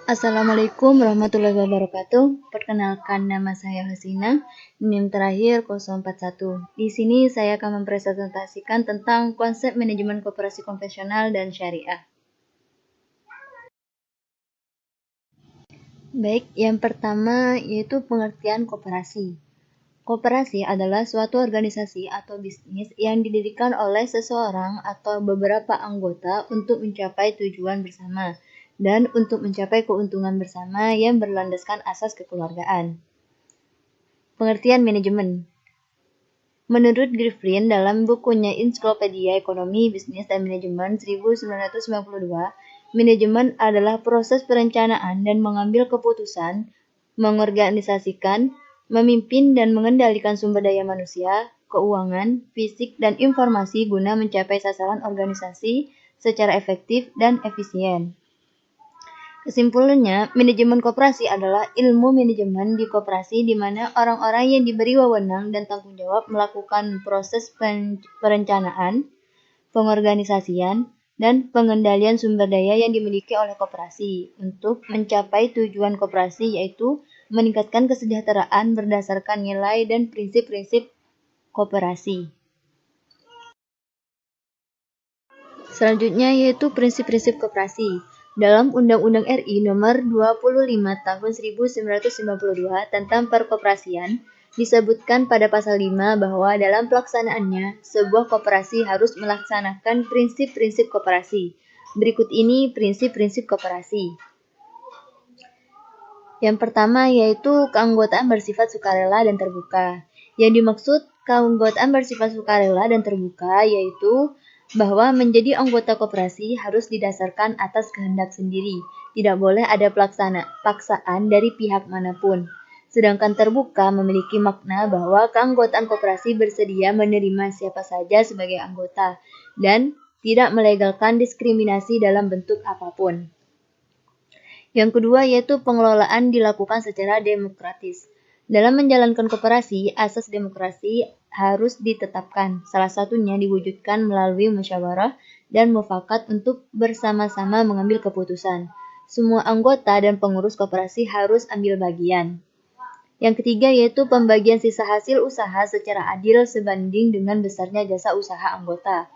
Assalamualaikum warahmatullahi wabarakatuh. Perkenalkan, nama saya Hasina, NIM terakhir 041. Di sini saya akan mempresentasikan tentang konsep manajemen koperasi konvensional dan syariah. Baik, yang pertama yaitu pengertian koperasi. Koperasi adalah suatu organisasi atau bisnis yang didirikan oleh seseorang atau beberapa anggota untuk mencapai tujuan bersama dan untuk mencapai keuntungan bersama yang berlandaskan asas kekeluargaan. Pengertian manajemen. Menurut Griffin dalam bukunya Ensiklopedia Ekonomi, Bisnis dan Manajemen 1992, manajemen adalah proses perencanaan dan mengambil keputusan, mengorganisasikan, memimpin dan mengendalikan sumber daya manusia, keuangan, fisik, dan informasi guna mencapai sasaran organisasi secara efektif dan efisien. Kesimpulannya, manajemen koperasi adalah ilmu manajemen di koperasi di mana orang-orang yang diberi wewenang dan tanggung jawab melakukan proses perencanaan, pengorganisasian, dan pengendalian sumber daya yang dimiliki oleh koperasi untuk mencapai tujuan koperasi, yaitu meningkatkan kesejahteraan berdasarkan nilai dan prinsip-prinsip koperasi. Selanjutnya yaitu prinsip-prinsip koperasi. Dalam Undang-Undang RI Nomor 25 Tahun 1992 tentang Perkoperasian, disebutkan pada pasal 5 bahwa dalam pelaksanaannya, sebuah koperasi harus melaksanakan prinsip-prinsip koperasi. Berikut ini prinsip-prinsip koperasi. Yang pertama yaitu keanggotaan bersifat sukarela dan terbuka. Yang dimaksud keanggotaan bersifat sukarela dan terbuka yaitu bahwa menjadi anggota koperasi harus didasarkan atas kehendak sendiri. Tidak boleh ada paksaan dari pihak manapun. Sedangkan terbuka memiliki makna bahwa keanggotaan koperasi bersedia menerima siapa saja sebagai anggota dan tidak melegalkan diskriminasi dalam bentuk apapun. Yang kedua yaitu pengelolaan dilakukan secara demokratis. Dalam menjalankan koperasi, asas demokrasi harus ditetapkan. Salah satunya diwujudkan melalui musyawarah dan mufakat untuk bersama-sama mengambil keputusan. Semua anggota dan pengurus koperasi harus ambil bagian. Yang ketiga yaitu pembagian sisa hasil usaha secara adil sebanding dengan besarnya jasa usaha anggota.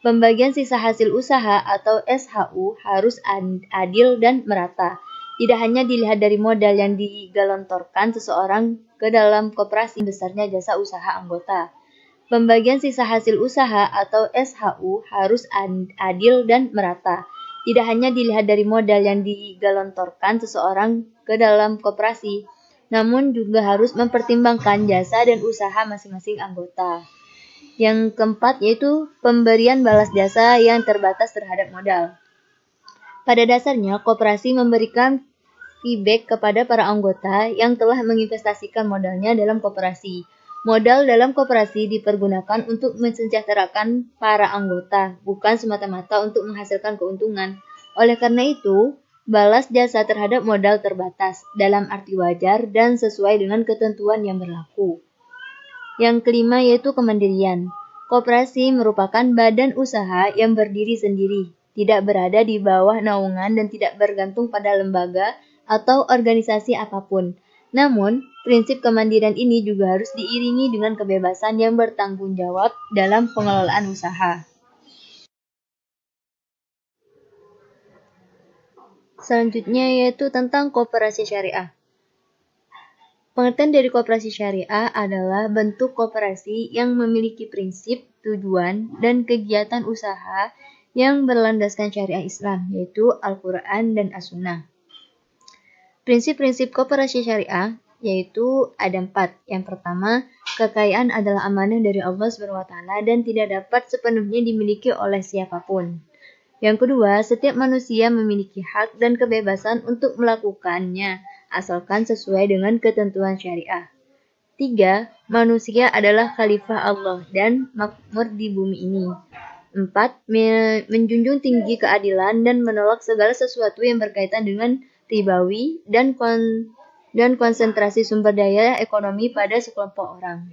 Pembagian sisa hasil usaha atau SHU harus adil dan merata. Tidak hanya dilihat dari modal yang digelontorkan seseorang ke dalam koperasi besarnya jasa usaha anggota. Pembagian sisa hasil usaha atau SHU harus adil dan merata. Tidak hanya dilihat dari modal yang digelontorkan seseorang ke dalam koperasi, namun juga harus mempertimbangkan jasa dan usaha masing-masing anggota. Yang keempat yaitu pemberian balas jasa yang terbatas terhadap modal. Pada dasarnya, koperasi memberikan feedback kepada para anggota yang telah menginvestasikan modalnya dalam koperasi. Modal dalam koperasi dipergunakan untuk mensejahterakan para anggota, bukan semata-mata untuk menghasilkan keuntungan. Oleh karena itu, balas jasa terhadap modal terbatas, dalam arti wajar dan sesuai dengan ketentuan yang berlaku. Yang kelima yaitu kemandirian. Koperasi merupakan badan usaha yang berdiri sendiri, tidak berada di bawah naungan dan tidak bergantung pada lembaga atau organisasi apapun. Namun, prinsip kemandirian ini juga harus diiringi dengan kebebasan yang bertanggung jawab dalam pengelolaan usaha. Selanjutnya yaitu tentang koperasi syariah. Pengertian dari koperasi syariah adalah bentuk koperasi yang memiliki prinsip, tujuan, dan kegiatan usaha yang berlandaskan syariah Islam, yaitu Al-Quran dan As-Sunnah. Prinsip-prinsip koperasi syariah yaitu ada 4. Yang pertama, kekayaan adalah amanah dari Allah SWT dan tidak dapat sepenuhnya dimiliki oleh siapapun. Yang kedua, setiap manusia memiliki hak dan kebebasan untuk melakukannya, asalkan sesuai dengan ketentuan syariah. 3. Manusia adalah khalifah Allah dan makmur di bumi ini. 4. Menjunjung tinggi keadilan dan menolak segala sesuatu yang berkaitan dengan ribawi dan konsentrasi sumber daya ekonomi pada sekelompok orang.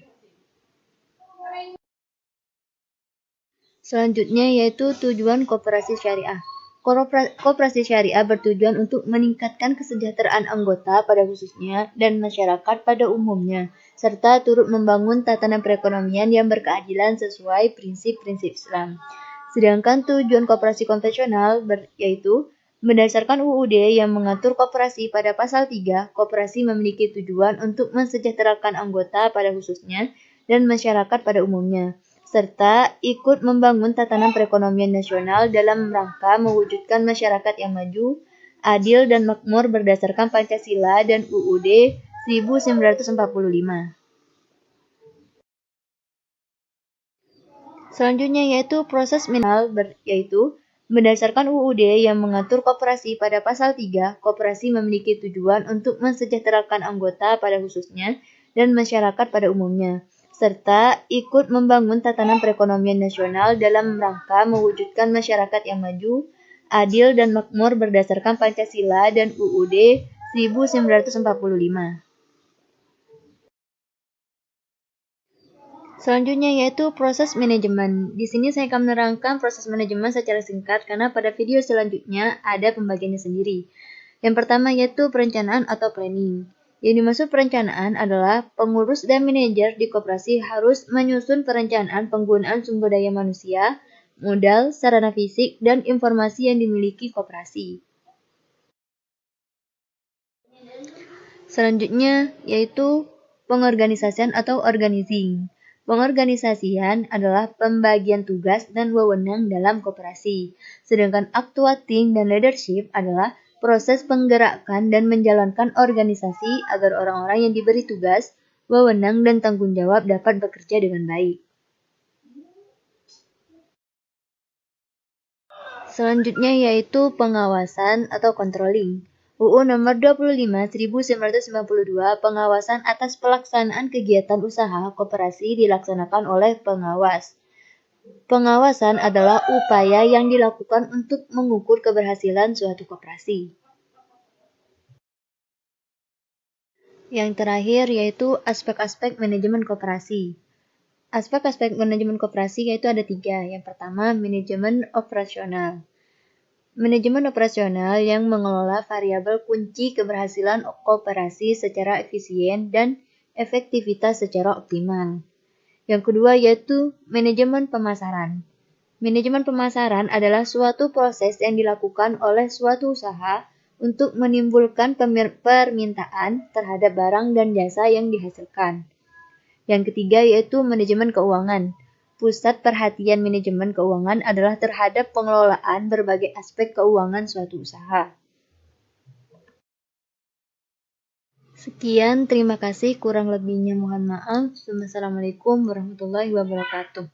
Selanjutnya yaitu tujuan koperasi syariah. Koperasi syariah bertujuan untuk meningkatkan kesejahteraan anggota pada khususnya dan masyarakat pada umumnya, serta turut membangun tatanan perekonomian yang berkeadilan sesuai prinsip-prinsip Islam. Sedangkan tujuan koperasi konvensional yaitu berdasarkan UUD yang mengatur koperasi pada pasal 3, koperasi memiliki tujuan untuk mensejahterakan anggota pada khususnya dan masyarakat pada umumnya, serta ikut membangun tatanan perekonomian nasional dalam rangka mewujudkan masyarakat yang maju, adil, dan makmur berdasarkan Pancasila dan UUD 1945. Selanjutnya yaitu proses yaitu berdasarkan UUD yang mengatur koperasi pada pasal 3, koperasi memiliki tujuan untuk mensejahterakan anggota pada khususnya dan masyarakat pada umumnya, serta ikut membangun tatanan perekonomian nasional dalam rangka mewujudkan masyarakat yang maju, adil, dan makmur berdasarkan Pancasila dan UUD 1945. Selanjutnya yaitu proses manajemen. Di sini saya akan menerangkan proses manajemen secara singkat karena pada video selanjutnya ada pembagiannya sendiri. Yang pertama yaitu perencanaan atau planning. Yang dimaksud perencanaan adalah pengurus dan manajer di koperasi harus menyusun perencanaan penggunaan sumber daya manusia, modal, sarana fisik, dan informasi yang dimiliki koperasi. Selanjutnya yaitu pengorganisasian atau organizing. Pengorganisasian adalah pembagian tugas dan wewenang dalam koperasi. Sedangkan actuating dan leadership adalah proses penggerakan dan menjalankan organisasi agar orang-orang yang diberi tugas, wewenang, dan tanggung jawab dapat bekerja dengan baik. Selanjutnya yaitu pengawasan atau controlling. UU nomor 25/1992 pengawasan atas pelaksanaan kegiatan usaha koperasi dilaksanakan oleh pengawas. Pengawasan adalah upaya yang dilakukan untuk mengukur keberhasilan suatu koperasi. Yang terakhir yaitu aspek-aspek manajemen koperasi. Aspek-aspek manajemen koperasi yaitu ada 3. Yang pertama, manajemen operasional. Manajemen operasional yang mengelola variabel kunci keberhasilan koperasi secara efisien dan efektivitas secara optimal. Yang kedua yaitu manajemen pemasaran. Manajemen pemasaran adalah suatu proses yang dilakukan oleh suatu usaha untuk menimbulkan permintaan terhadap barang dan jasa yang dihasilkan. Yang ketiga yaitu manajemen keuangan. Pusat perhatian manajemen keuangan adalah terhadap pengelolaan berbagai aspek keuangan suatu usaha. Sekian, terima kasih. Kurang lebihnya mohon maaf. Wassalamualaikum warahmatullahi wabarakatuh.